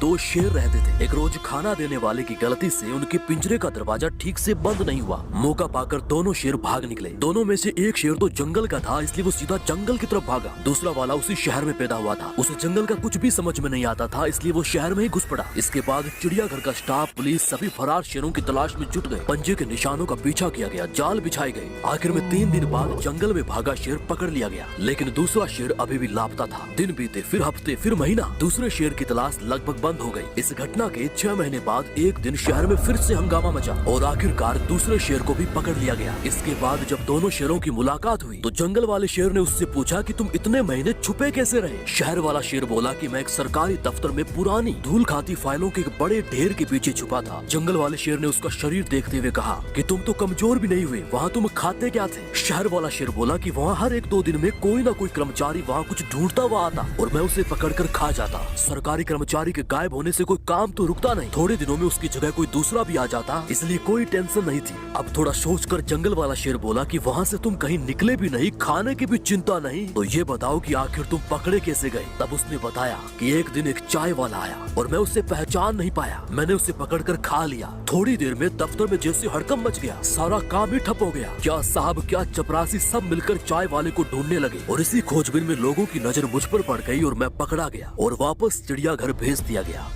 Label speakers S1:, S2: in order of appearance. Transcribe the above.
S1: दो शेर रहते थे। एक रोज खाना देने वाले की गलती से उनके पिंजरे का दरवाजा ठीक से बंद नहीं हुआ। मौका पाकर दोनों शेर भाग निकले। दोनों में से एक शेर तो जंगल का था, इसलिए वो सीधा जंगल की तरफ भागा। दूसरा वाला उसी शहर में पैदा हुआ था, उसे जंगल का कुछ भी समझ में नहीं आता था, इसलिए वो शहर में ही घुस पड़ा। इसके बाद चिड़ियाघर का स्टाफ, पुलिस सभी फरार शेरों की तलाश में जुट गए। पंजे के निशानों का पीछा किया गया, जाल बिछाए गए। आखिर में 3 दिन बाद जंगल में भागा शेर पकड़ लिया गया, लेकिन दूसरा शेर अभी भी लापता था। दिन बीते, फिर हफ्ते, फिर महीना, दूसरे शेर की तलाश लगभग बंद हो गई। इस घटना के 6 महीने बाद एक दिन शहर में फिर से हंगामा मचा और आखिरकार दूसरे शेर को भी पकड़ लिया गया। इसके बाद जब दोनों शेरों की मुलाकात हुई तो जंगल वाले शेर ने उससे पूछा कि तुम इतने महीने छुपे कैसे रहे। शहर वाला शेर बोला कि मैं एक सरकारी दफ्तर में पुरानी धूल खाती फाइलों के एक बड़े ढेर के पीछे छुपा था। जंगल वाले शेर ने उसका शरीर देखते हुए कहा कि तुम तो कमजोर भी नहीं हुए, वहाँ तुम खाते क्या थे। शहर वाला शेर बोला कि वहाँ हर 1-2 दिन में कोई ना कोई कर्मचारी वहाँ कुछ ढूंढता हुआ आता और मैं उसे पकड़कर खा जाता। सरकारी कर्मचारी के गायब होने से कोई काम तो रुकता नहीं, थोड़े दिनों में उसकी जगह कोई दूसरा भी आ जाता, इसलिए कोई टेंशन नहीं थी। अब थोड़ा सोचकर जंगल वाला शेर बोला कि वहाँ से तुम कहीं निकले भी नहीं, खाने की भी चिंता नहीं, तो ये बताओ कि आखिर तुम पकड़े कैसे गए। तब उसने बताया कि एक दिन एक चाय वाला आया और मैं उसे पहचान नहीं पाया। मैंने उसे पकड़कर खा लिया। थोड़ी देर में दफ्तर में जैसे हड़कंप मच गया, सारा काम ही ठप हो गया। क्या साहब, क्या चपरासी, सब मिलकर चाय वाले को ढूंढने लगे और इसी खोजबीन में लोगों की नजर मुझ पर पड़ गई और मैं पकड़ा गया और वापस चिड़ियाघर भेज दिया गया।